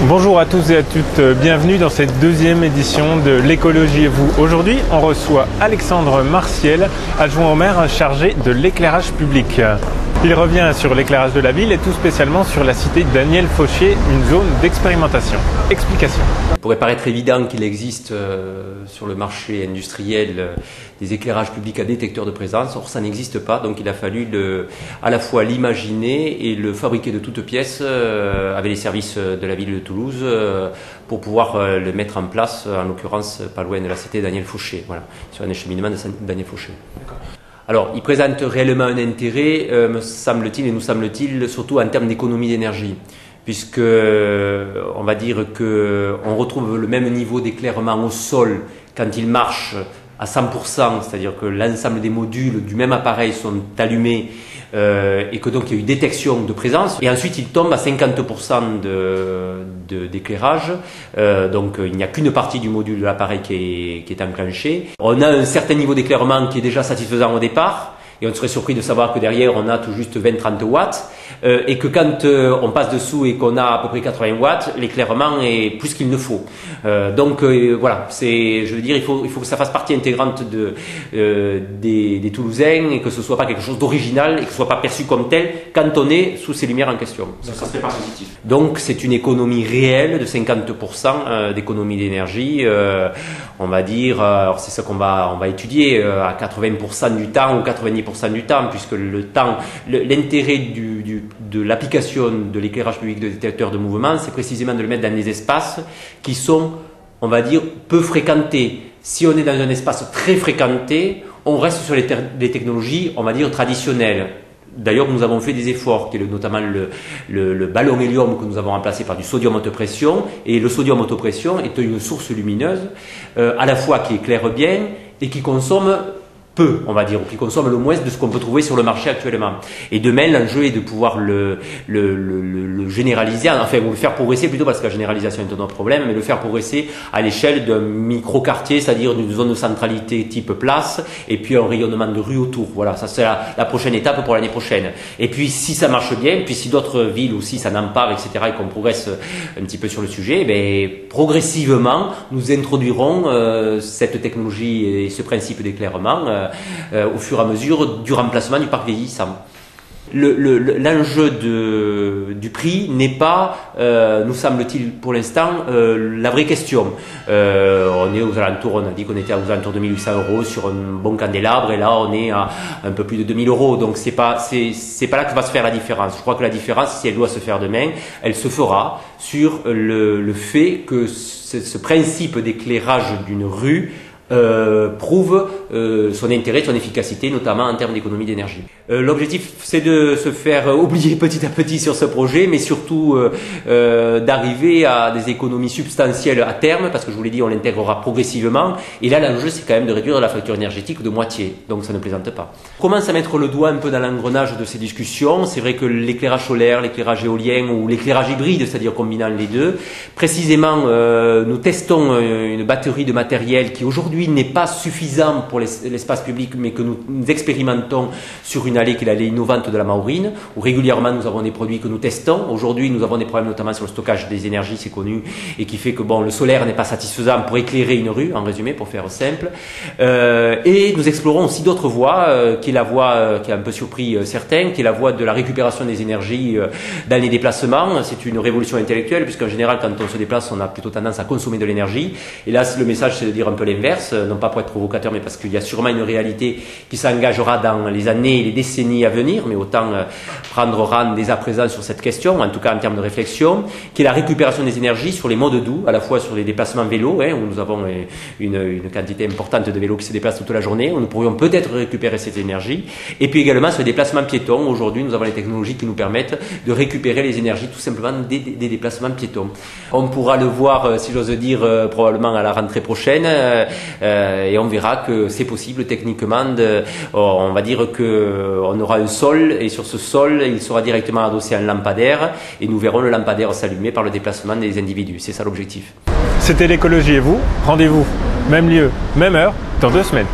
Bonjour à tous et à toutes, bienvenue dans cette deuxième édition de l'écologie et vous. Aujourd'hui, on reçoit Alexandre Martiel, adjoint au maire chargé de l'éclairage public. Il revient sur l'éclairage de la ville et tout spécialement sur la cité Daniel Fauché, une zone d'expérimentation. Explication. Il pourrait paraître évident qu'il existe sur le marché industriel des éclairages publics à détecteur de présence. Or, ça n'existe pas, donc il a fallu à la fois l'imaginer et le fabriquer de toutes pièces avec les services de la ville de Toulouse pour pouvoir le mettre en place, en l'occurrence pas loin de la cité Daniel Fauché, voilà, sur un acheminement de Daniel Fauché. Alors, il présente réellement un intérêt, me semble-t-il, et nous semble-t-il, surtout en termes d'économie d'énergie, puisque on va dire qu'on retrouve le même niveau d'éclairement au sol quand il marche à 100%, c'est-à-dire que l'ensemble des modules du même appareil sont allumés et que donc il y a eu détection de présence, et ensuite il tombe à 50% d'éclairage, donc il n'y a qu'une partie du module de l'appareil qui est enclenchée. On a un certain niveau d'éclairement qui est déjà satisfaisant au départ, et on serait surpris de savoir que derrière on a tout juste 20-30 watts, et que quand on passe dessous et qu'on a à peu près 80 watts, l'éclairement est plus qu'il ne faut. Donc voilà, je veux dire, il faut que ça fasse partie intégrante des Toulousains, et que ce soit pas quelque chose d'original et que ce soit pas perçu comme tel quand on est sous ces lumières en question. Ça serait pas positif. Donc c'est une économie réelle de 50% d'économie d'énergie, on va dire, alors c'est ça qu'on va étudier à 80% du temps ou 90% du temps, puisque l'intérêt de l'application de l'éclairage public de détecteur de mouvement, c'est précisément de le mettre dans des espaces qui sont, on va dire, peu fréquentés. Si on est dans un espace très fréquenté, on reste sur les technologies, on va dire, traditionnelles. D'ailleurs, nous avons fait des efforts, qui est notamment le ballon hélium que nous avons remplacé par du sodium haute pression. Et le sodium haute pression est une source lumineuse, à la fois qui éclaire bien et qui consomme peu, on va dire, ou qui consomme le moins de ce qu'on peut trouver sur le marché actuellement. Et demain, l'enjeu est de pouvoir le généraliser, enfin, ou le faire progresser plutôt, parce que la généralisation est un autre problème, mais le faire progresser à l'échelle d'un micro-quartier, c'est-à-dire d'une zone de centralité type place, et puis un rayonnement de rue autour. Voilà, ça c'est la prochaine étape pour l'année prochaine. Et puis, si ça marche bien, puis si d'autres villes aussi s'en emparent, etc., et qu'on progresse un petit peu sur le sujet, ben, progressivement, nous introduirons cette technologie et ce principe d'éclairement au fur et à mesure du remplacement du parc vieillissant. L'enjeu du prix n'est pas, nous semble-t-il pour l'instant, la vraie question. On est aux alentours, on a dit qu'on était aux alentours de 1800 € sur un bon candélabre, et là on est à un peu plus de 2000 €. Donc c'est pas là que va se faire la différence. Je crois que la différence, si elle doit se faire demain, elle se fera sur le fait que ce principe d'éclairage d'une rue prouve son intérêt, son efficacité, notamment en termes d'économie d'énergie. L'objectif, c'est de se faire oublier petit à petit sur ce projet, mais surtout d'arriver à des économies substantielles à terme, parce que je vous l'ai dit, on l'intégrera progressivement, et là l'enjeu c'est quand même de réduire la facture énergétique de moitié, donc ça ne plaisante pas. On commence à mettre le doigt un peu dans l'engrenage de ces discussions. C'est vrai que l'éclairage solaire, l'éclairage éolien ou l'éclairage hybride, c'est-à-dire combinant les deux, précisément nous testons une batterie de matériel qui aujourd'hui n'est pas suffisant pour l'espace public, mais que nous expérimentons sur une allée qui est l'allée innovante de la Maurine, où régulièrement nous avons des produits que nous testons. Aujourd'hui, nous avons des problèmes notamment sur le stockage des énergies, c'est connu, et qui fait que bon, le solaire n'est pas satisfaisant pour éclairer une rue, en résumé, pour faire simple. Et nous explorons aussi d'autres voies, qui est la voie qui a un peu surpris certains, qui est la voie de la récupération des énergies dans les déplacements. C'est une révolution intellectuelle, puisqu'en général, quand on se déplace, on a plutôt tendance à consommer de l'énergie. Et là, le message, c'est de dire un peu l'inverse, non pas pour être provocateur, mais parce qu'il y a sûrement une réalité qui s'engagera dans les années et les décennies à venir, mais autant prendre rang dès à présent sur cette question, en tout cas en termes de réflexion, qui est la récupération des énergies sur les modes doux, à la fois sur les déplacements vélos, où nous avons une quantité importante de vélos qui se déplacent toute la journée, où nous pourrions peut-être récupérer cette énergie, et puis également sur les déplacements piétons. Aujourd'hui, nous avons les technologies qui nous permettent de récupérer les énergies tout simplement des déplacements piétons. On pourra le voir, si j'ose dire, probablement à la rentrée prochaine, et on verra que c'est possible techniquement. On va dire qu'on aura un sol, et sur ce sol, il sera directement adossé à un lampadaire, et nous verrons le lampadaire s'allumer par le déplacement des individus. C'est ça l'objectif. C'était l'écologie et vous. Rendez-vous, même lieu, même heure, dans 2 semaines.